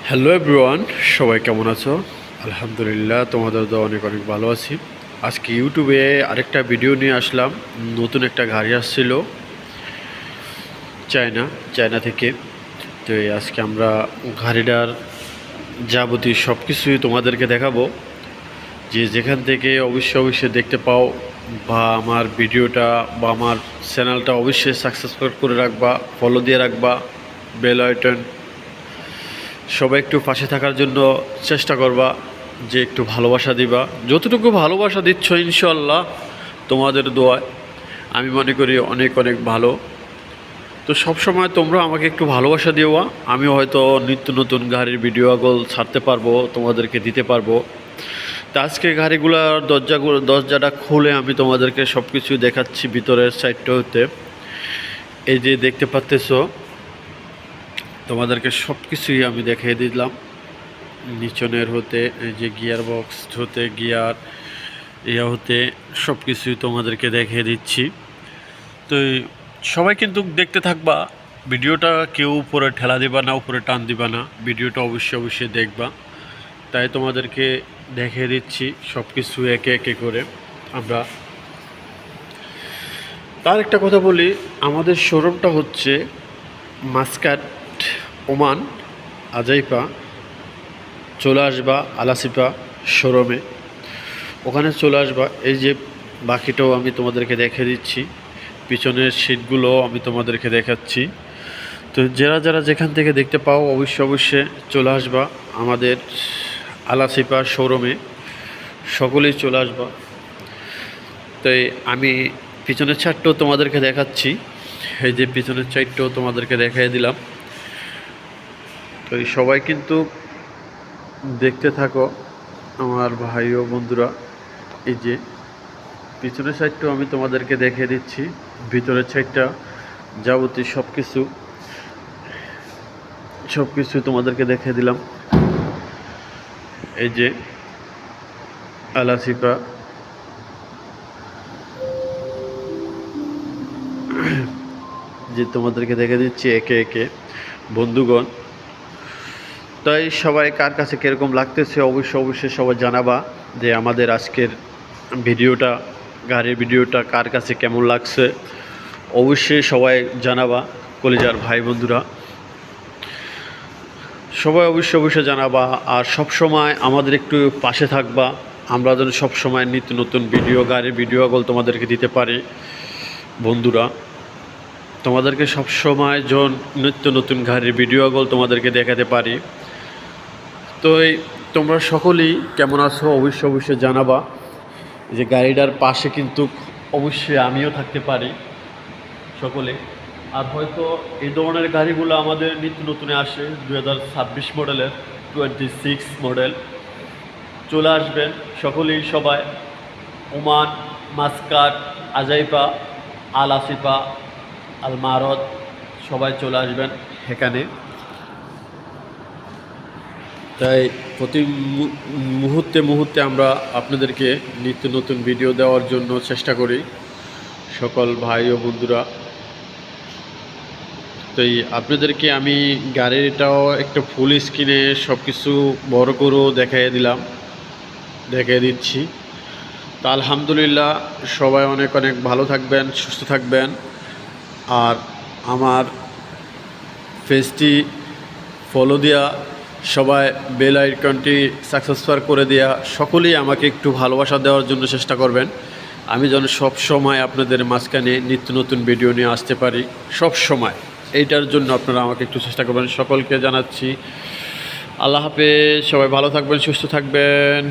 Hello everyone, সবাই কেমন আছো? আলহামদুলিল্লাহ, তোমাদের তো অনেক অনেক ভালো আছি। আজকে ইউটিউবে আরেকটা ভিডিও নিয়ে আসলাম। নতুন একটা গাড়ি আসছিল চায়না থেকে। তো আজকে আমরা গাড়িটার যাবতীয় সব কিছুই তোমাদেরকে দেখাবো। যে যেখান থেকে অবশ্যই দেখতে পাও বা আমার ভিডিওটা বা আমার চ্যানেলটা অবশ্যই সাবস্ক্রাইব করে রাখবা, ফলো দিয়ে রাখবা, বেল আইকন সবাই একটু পাশে থাকার জন্য চেষ্টা করবা, যে একটু ভালোবাসা দিবা। যতটুকু ভালোবাসা দিচ্ছ ইনশাল্লাহ তোমাদের দোয়ায় আমি মনে করি অনেক অনেক ভালো। তো সব সময় তোমরা আমাকে একটু ভালোবাসা দিওয়া, আমি হয়তো নিত্য নতুন গাড়ির ভিডিওগুলো ছাড়তে পারবো, তোমাদেরকে দিতে পারবো। তো আজকে গাড়িগুলোর দরজাটা খুলে আমি তোমাদেরকে সব কিছু দেখাচ্ছি। ভিতরের সাইডটা হতে এই যে দেখতে পাচ্তেছো, তোমাদেরকে সব কিছুই আমি দেখিয়ে দিলাম। নিচনের হতে এই যে গিয়ার বক্স হতে গিয়ার হতে সব কিছুই তোমাদেরকে দেখিয়ে দিচ্ছি। তো সবাই কিন্তু দেখতে থাকবা ভিডিওটা, কেউ উপরে ঠেলা দিবা না, উপরে টান দিবা না, ভিডিওটা অবশ্যই দেখবা। তাই তোমাদেরকে দেখিয়ে দিচ্ছি সব কিছু একে একে করে। আমরা তার একটা কথা বলি, আমাদের শোরুমটা হচ্ছে মাসকাট, ওমান, আজাইপা। চলে আসবা আলাসিপা শোরুমে, ওখানে চলে আসবা। এই যে বাকিটাও আমি তোমাদেরকে দেখে দিচ্ছি, পিছনের সিটগুলো আমি তোমাদেরকে দেখাচ্ছি। তো যারা যেখান থেকে দেখতে পাও অবশ্যই চলে আসবা আমাদের আলাসিপা শোরুমে, সকলেই চলে আসবা। তাই আমি পিছনের ছাদটাও তোমাদেরকে দেখাচ্ছি। এই যে পিছনের ছাদটাও তোমাদেরকে দেখাই দিলাম। তো সবাই কিন্তু দেখতে থাকো আমার ভাই ও বন্ধুরা। এই যে পিছনের সাইডটাও আমি তোমাদেরকে দেখিয়ে দিচ্ছি, ভিতরের সাইডটা যাবতীয় সব কিছু তোমাদেরকে দেখিয়ে দিলাম। এই যে আলাসিপা, যে তোমাদেরকে দেখে দিচ্ছি একে একে বন্ধুগণ। তাই সবাই কার কাছে কীরকম লাগতেছে অবশ্যই সবাই জানাবা, যে আমাদের আজকের ভিডিওটা, গাড়ির ভিডিওটা কার কাছে কেমন লাগছে অবশ্যই সবাই জানাবা। কলিজার ভাই বন্ধুরা সবাই অবশ্যই জানাবা। আর সব সময় আমাদের একটু পাশে থাকবা, আমরা যেন সব সময় নিত্য নতুন ভিডিও, গাড়ির ভিডিওগুলো তোমাদেরকে দিতে পারি বন্ধুরা। তোমাদেরকে সব সময় নিত্য নতুন গাড়ির ভিডিওগুলো তোমাদেরকে দেখাতে পারি। তো তোমরা সকলেই কেমন আছো অবশ্যই জানাবা। যে গাড়িটার পাশে কিন্তু অবশ্যই আমিও থাকতে পারি সকলে। আর হয়তো এই ধরনের গাড়িগুলো আমাদের নিত্য নতুনে আসে, 2026 মডেলের, 26 মডেল চলে আসবেন সকলেই। সবাই ওমান, মাসকাট, আজাইপা, আল আসিফা, আল মারদ সবাই চলে আসবেন এখানে। তাই প্রতি মুহূর্তে আমরা আপনাদেরকে নিত্য নতুন ভিডিও দেওয়ার জন্য চেষ্টা করি সকল ভাই ও বন্ধুরা। তাই আপনাদেরকে আমি গাড়িটাও একটা ফুল স্ক্রিনে সব কিছু বড় করেও দেখিয়ে দিচ্ছি। তা আলহামদুলিল্লাহ, সবাই অনেক অনেক ভালো থাকবেন, সুস্থ থাকবেন। আর আমার পেজটি ফলো দেওয়া, সবাই বেল আইকনটি সাবস্ক্রাইব করে দেওয়া, সকলেই আমাকে একটু ভালোবাসা দেওয়ার জন্য চেষ্টা করবেন। আমি যেন সব সময় আপনাদের মাঝখানে নিত্য নতুন ভিডিও নিয়ে আসতে পারি সব সময়, এইটার জন্য আপনারা আমাকে একটু চেষ্টা করবেন। সকলকে জানাচ্ছি আল্লাহ হাফেজ, সবাই ভালো থাকবেন, সুস্থ থাকবেন।